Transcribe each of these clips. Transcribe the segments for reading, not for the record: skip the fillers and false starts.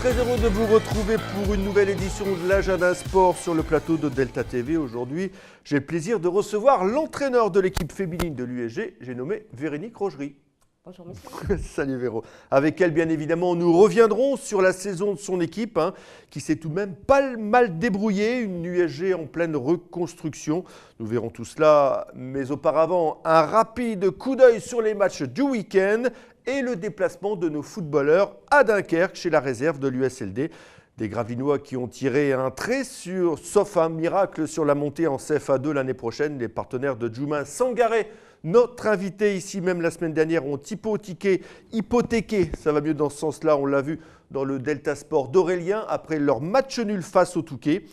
très heureux de vous retrouver pour une nouvelle édition de l'Agenda Sport sur le plateau de Delta TV. Aujourd'hui, j'ai le plaisir de recevoir l'entraîneur de l'équipe féminine de l'USG, j'ai nommé Véronique Rogerie. Bonjour monsieur. Salut Véro. Avec elle, bien évidemment, nous reviendrons sur la saison de son équipe, qui s'est tout de même pas mal débrouillée, une USG en pleine reconstruction. Nous verrons tout cela, mais auparavant, un rapide coup d'œil sur les matchs du week-end et le déplacement de nos footballeurs à Dunkerque chez la réserve de l'USLD. Des Gravinois qui ont tiré un trait sauf un miracle sur la montée en CFA2 l'année prochaine. Les partenaires de Djoumin Sangaré, notre invité ici même la semaine dernière, ont hypothéqué, ça va mieux dans ce sens-là, on l'a vu dans le Delta Sport d'Aurélien, après leur match nul face au Touquet.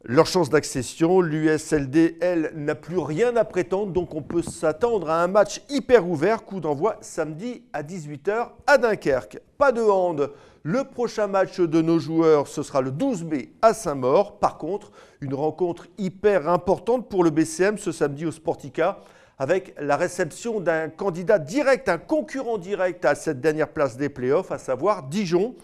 Leur chance d'accession, l'USLD, elle, n'a plus rien à prétendre, donc on peut s'attendre à un match hyper ouvert, coup d'envoi samedi à 18h à Dunkerque. Pas de hand, le prochain match de nos joueurs, ce sera le 12 mai à Saint-Maur. Par contre, une rencontre hyper importante pour le BCM ce samedi au Sportica, avec la réception d'un candidat direct, un concurrent direct à cette dernière place des playoffs, à savoir Dijon.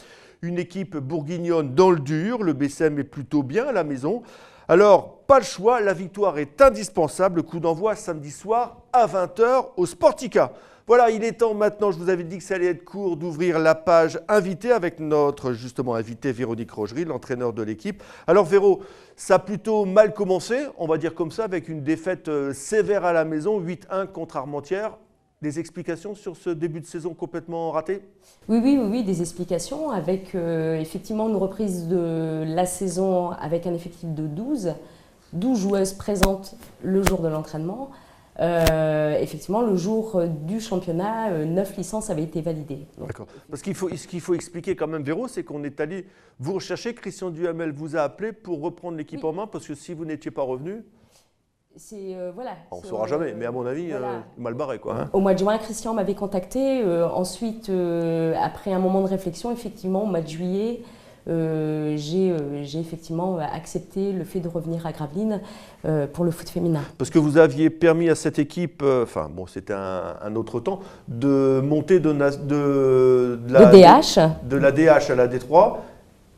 Une équipe bourguignonne dans le dur, le BCM est plutôt bien à la maison. Alors, pas le choix, la victoire est indispensable. Coup d'envoi samedi soir à 20h au Sportica. Voilà, il est temps maintenant, je vous avais dit que ça allait être court, d'ouvrir la page invitée avec notre justement invité Véronique Rogerie, l'entraîneur de l'équipe. Alors Véro, ça a plutôt mal commencé, on va dire comme ça, avec une défaite sévère à la maison, 8-1 contre Armentières. Des explications sur ce début de saison complètement raté ? Oui, des explications avec effectivement une reprise de la saison avec un effectif de 12 joueuses présentes le jour de l'entraînement. Effectivement, le jour du championnat, 9 licences avaient été validées. D'accord. Parce ce qu'il faut expliquer quand même, Véro, c'est qu'on est allé vous rechercher. Christian Duhamel vous a appelé pour reprendre l'équipe en main, parce que si vous n'étiez pas revenu, on ne saura jamais, mais à mon avis, mal barré, quoi. Au mois de juin, Christian m'avait contacté. Ensuite, après un moment de réflexion, effectivement, au mois de juillet, j'ai effectivement accepté le fait de revenir à Gravelines pour le foot féminin. Parce que vous aviez permis à cette équipe, c'était un autre temps, de monter de la DH à la D3.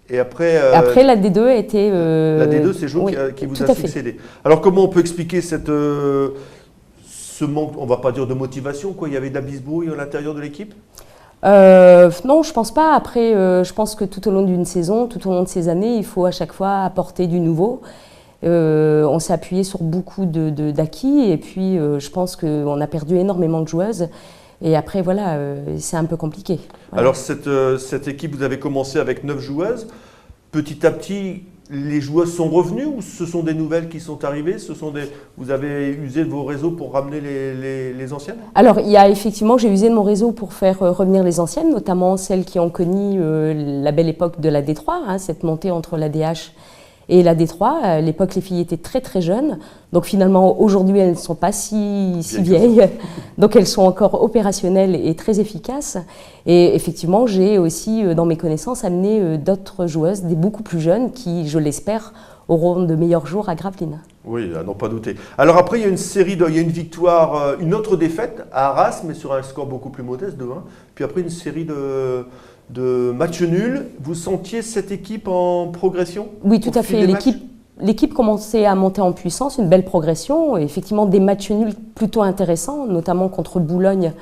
Et après la D2 a été… la D2, c'est Jo qui vous a succédé. Alors comment on peut expliquer ce manque, on ne va pas dire de motivation, quoi. Il y avait de la bisbrouille à l'intérieur de l'équipe ? Non, je ne pense pas. Après, je pense que tout au long d'une saison, tout au long de ces années, il faut à chaque fois apporter du nouveau. On s'est appuyé sur beaucoup d'acquis et puis je pense qu'on a perdu énormément de joueuses. Et après, c'est un peu compliqué. Voilà. Alors, cette équipe, vous avez commencé avec 9 joueuses. Petit à petit, les joueuses sont revenues ou ce sont des nouvelles qui sont arrivées ? Vous avez usé de vos réseaux pour ramener les anciennes ? Alors, j'ai usé de mon réseau pour faire revenir les anciennes, notamment celles qui ont connu la belle époque de la D3, cette montée entre la DH et la D3. À l'époque, les filles étaient très très jeunes. Donc finalement, aujourd'hui, elles ne sont pas si vieilles. Donc elles sont encore opérationnelles et très efficaces. Et effectivement, j'ai aussi, dans mes connaissances, amené d'autres joueuses, des beaucoup plus jeunes, qui, je l'espère, auront de meilleurs jours à Gravelines. Oui, à n'en pas douter. Alors après, il y a une victoire, une autre défaite à Arras, mais sur un score beaucoup plus modeste de 1. Puis après, une série de matchs nuls. Vous sentiez cette équipe en progression ? Oui, tout à fait. L'équipe commençait à monter en puissance, une belle progression. Et effectivement, des matchs nuls plutôt intéressants, notamment contre Boulogne,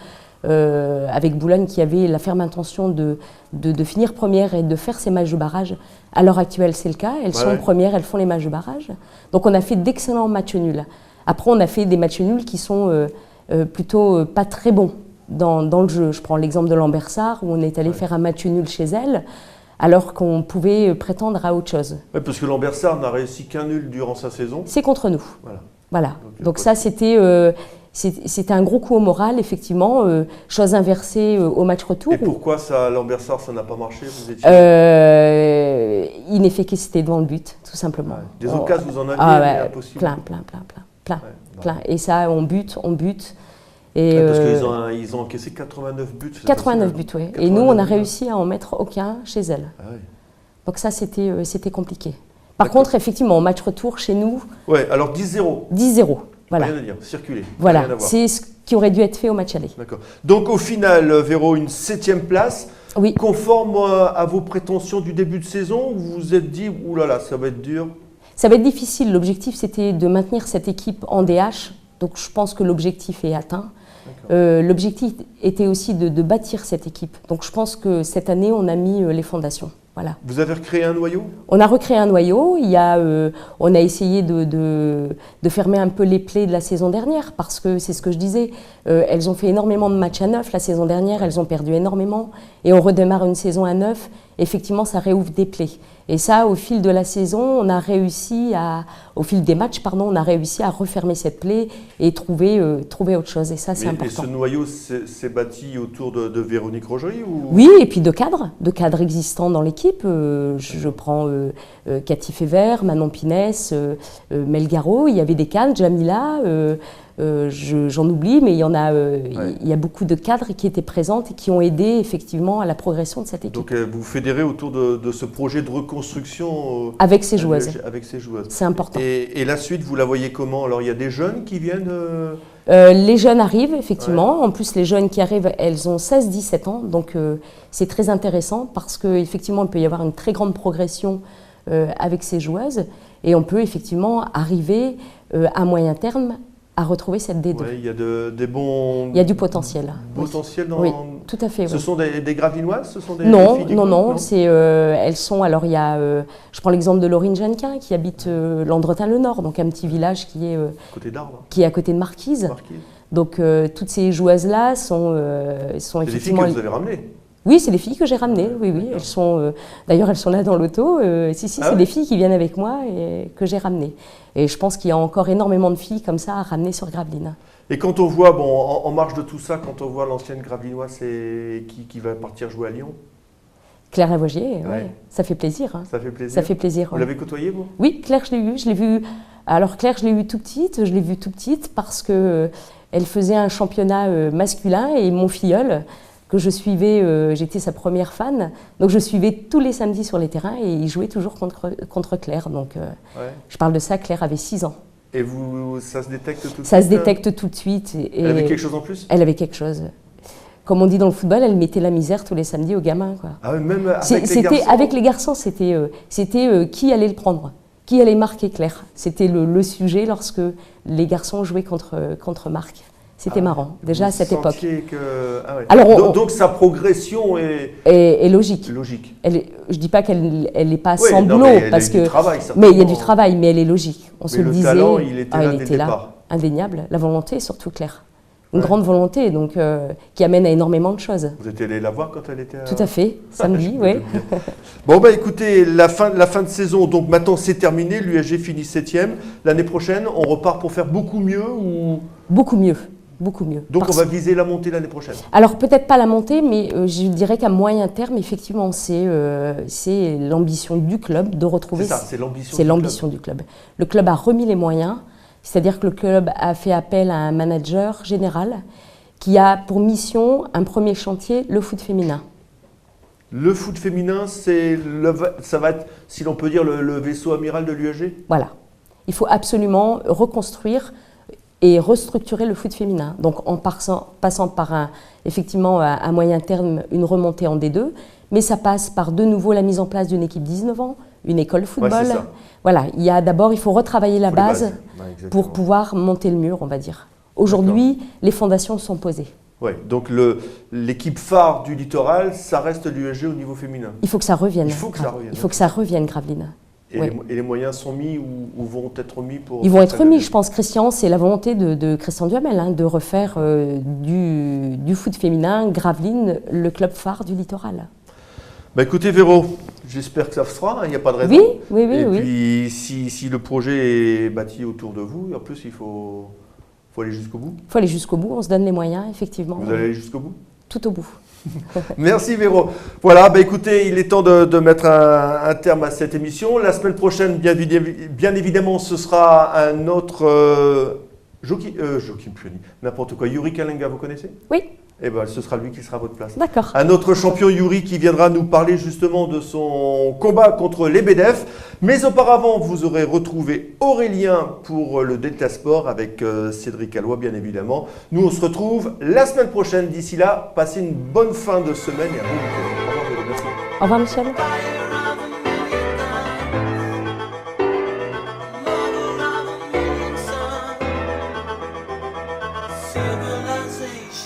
avec Boulogne qui avait la ferme intention de finir première et de faire ses matchs de barrage. À l'heure actuelle, c'est le cas. Elles sont premières, elles font les matchs de barrage. Donc on a fait d'excellents matchs nuls. Après, on a fait des matchs nuls qui sont plutôt pas très bons. Dans le jeu. Je prends l'exemple de Lambersart où on est allé faire un match nul chez elle alors qu'on pouvait prétendre à autre chose. Oui, parce que Lambersart n'a réussi qu'un nul durant sa saison. C'est contre nous. Voilà. Donc ça, c'était un gros coup au moral, effectivement. Chose inversée au match retour. Et pourquoi Lambersart, ça n'a pas marché ? Inefficacité devant le but, tout simplement. Des occasions, vous en aviez, mais impossible. Plein. Et ça, on bute. Parce qu'ils ont encaissé 89 buts. 89 buts, oui. Et nous, on a réussi à en mettre aucun chez elles. Ah oui. Donc ça, c'était compliqué. Par contre, effectivement, au match retour, chez nous… Oui, alors 10-0. 10-0, voilà. Rien à dire, circuler. Voilà, c'est ce qui aurait dû être fait au match aller. D'accord. Donc au final, Véro, une 7e place. Oui. conforme à vos prétentions du début de saison, ou vous vous êtes dit, oulala, ça va être dur? Ça va être difficile. L'objectif, c'était de maintenir cette équipe en DH. Donc, je pense que l'objectif est atteint. L'objectif était aussi de bâtir cette équipe. Donc, je pense que cette année, on a mis les fondations. Voilà. Vous avez recréé un noyau? On a recréé un noyau. On a essayé de fermer un peu les plaies de la saison dernière, parce que c'est ce que je disais. Elles ont fait énormément de matchs à 9 la saison dernière. Elles ont perdu énormément. Et on redémarre une saison à 9. Effectivement, ça réouvre des plaies. Et ça, au fil de la saison, au fil des matchs, pardon, on a réussi à refermer cette plaie et trouver autre chose. Et ça, c'est important. Et ce noyau s'est bâti autour de Véronique Rogerie ou... Oui, et puis de cadres existants dans l'équipe. Je prends Cathy Févert, Manon Pinès, Mel Garot. Il y avait des cadres, Jamila. J'en oublie, mais il y a beaucoup de cadres qui étaient présents et qui ont aidé effectivement à la progression de cette équipe. Donc vous fédérez autour de ce projet de reconstruction avec ces joueuses. C'est important. Et la suite, vous la voyez comment? Alors il y a des jeunes qui viennent les jeunes arrivent effectivement. En plus, les jeunes qui arrivent, elles ont 16-17 ans, donc c'est très intéressant parce qu'effectivement, il peut y avoir une très grande progression avec ces joueuses et on peut effectivement arriver à moyen terme à retrouver cette D2. Ouais, il y a des bons... Il y a du potentiel. Potentiel dans... Oui, tout à fait. Ce sont des Gravinoises? Ce sont des non, filles du non. groupe, Elles sont... Alors, il y a... je prends l'exemple de Laurine Jeannequin qui habite Landretin-le-Nord, donc un petit village qui est... côté d'Arles. Qui est à côté de Marquise. Donc, toutes ces joueuses-là sont effectivement... C'est des filles que vous avez ramenées? Oui, c'est des filles que j'ai ramenées, oui. Elles sont, d'ailleurs, elles sont là dans l'auto. C'est des filles qui viennent avec moi et que j'ai ramenées. Et je pense qu'il y a encore énormément de filles comme ça à ramener sur Gravelines. Et quand on voit, en marge de tout ça, quand on voit l'ancienne Gravelinoise qui va partir jouer à Lyon? Claire Lavoisier, ça fait plaisir. Hein. Ça fait plaisir? Ça fait plaisir. Vous l'avez côtoyée, vous? Oui, Claire, je l'ai vue. Alors Claire, je l'ai vue tout petite parce qu'elle faisait un championnat masculin et mon filleul, que je suivais, j'étais sa première fan, donc je suivais tous les samedis sur les terrains et il jouait toujours contre Claire. Donc je parle de ça, Claire avait 6 ans. Et ça se détecte tout de suite? Ça se détecte tout de suite. Elle avait quelque chose en plus? Elle avait quelque chose. Comme on dit dans le football, elle mettait la misère tous les samedis aux gamins. Quoi. Ah oui, même avec les garçons? Avec les garçons, c'était qui allait le prendre, qui allait marquer Claire. C'était le sujet lorsque les garçons jouaient contre Marc. C'était marrant, déjà à cette époque. Alors, donc sa progression est logique. Je ne dis pas qu'elle n'est pas sans boulot, parce que, mais il y a du travail, mais elle est logique. On se le disait. Le talent, il était là, indéniable. La volonté, surtout Claire. Une grande volonté, donc qui amène à énormément de choses. Vous étiez allé la voir quand elle était Tout à fait, samedi, oui. Bon, écoutez, la fin de saison, donc maintenant c'est terminé, l'USG finit 7e. L'année prochaine, on repart pour faire beaucoup mieux ou... Beaucoup mieux. Beaucoup mieux. Donc on va viser la montée l'année prochaine? Alors peut-être pas la montée, mais je dirais qu'à moyen terme, effectivement, c'est l'ambition du club de retrouver... C'est ça, c'est l'ambition du club. Le club a remis les moyens, c'est-à-dire que le club a fait appel à un manager général qui a pour mission un premier chantier, le foot féminin. Le foot féminin, ça va être, si l'on peut dire, le vaisseau amiral de l'USG? Voilà. Il faut absolument reconstruire et restructurer le foot féminin. Donc en passant par effectivement à moyen terme une remontée en D2, mais ça passe par de nouveau la mise en place d'une équipe 19 ans, une école de football. Ouais, voilà, il faut retravailler la base pour pouvoir monter le mur, on va dire. Aujourd'hui, les fondations sont posées. Oui, donc l'équipe phare du littoral, ça reste l'USG au niveau féminin. Il faut que ça revienne. Il faut que ça revienne, Gravelines. Et les moyens sont mis ou vont être mis pour... Ils vont être mis, je pense, Christian, c'est la volonté de Christian Duhamel, de refaire du foot féminin, Gravelines, le club phare du littoral. Écoutez Véro, j'espère que ça se fera, il n'y a pas de raison. Oui. Et puis si le projet est bâti autour de vous, en plus il faut aller jusqu'au bout. Il faut aller jusqu'au bout, on se donne les moyens, effectivement. Vous allez aller jusqu'au bout? Tout au bout. Merci Véro. Voilà, écoutez, il est temps de mettre un terme à cette émission. La semaine prochaine, bien évidemment, ce sera un autre Joachim Puoni, n'importe quoi. Yuri Kalenga, vous connaissez? Oui. Eh bien, ce sera lui qui sera à votre place. D'accord. Un autre champion, Yuri, qui viendra nous parler justement de son combat contre les BDF. Mais auparavant, vous aurez retrouvé Aurélien pour le Delta Sport avec Cédric Alloy, bien évidemment. Nous, on se retrouve la semaine prochaine. D'ici là, passez une bonne fin de semaine et un bon week-end. Au revoir Michel.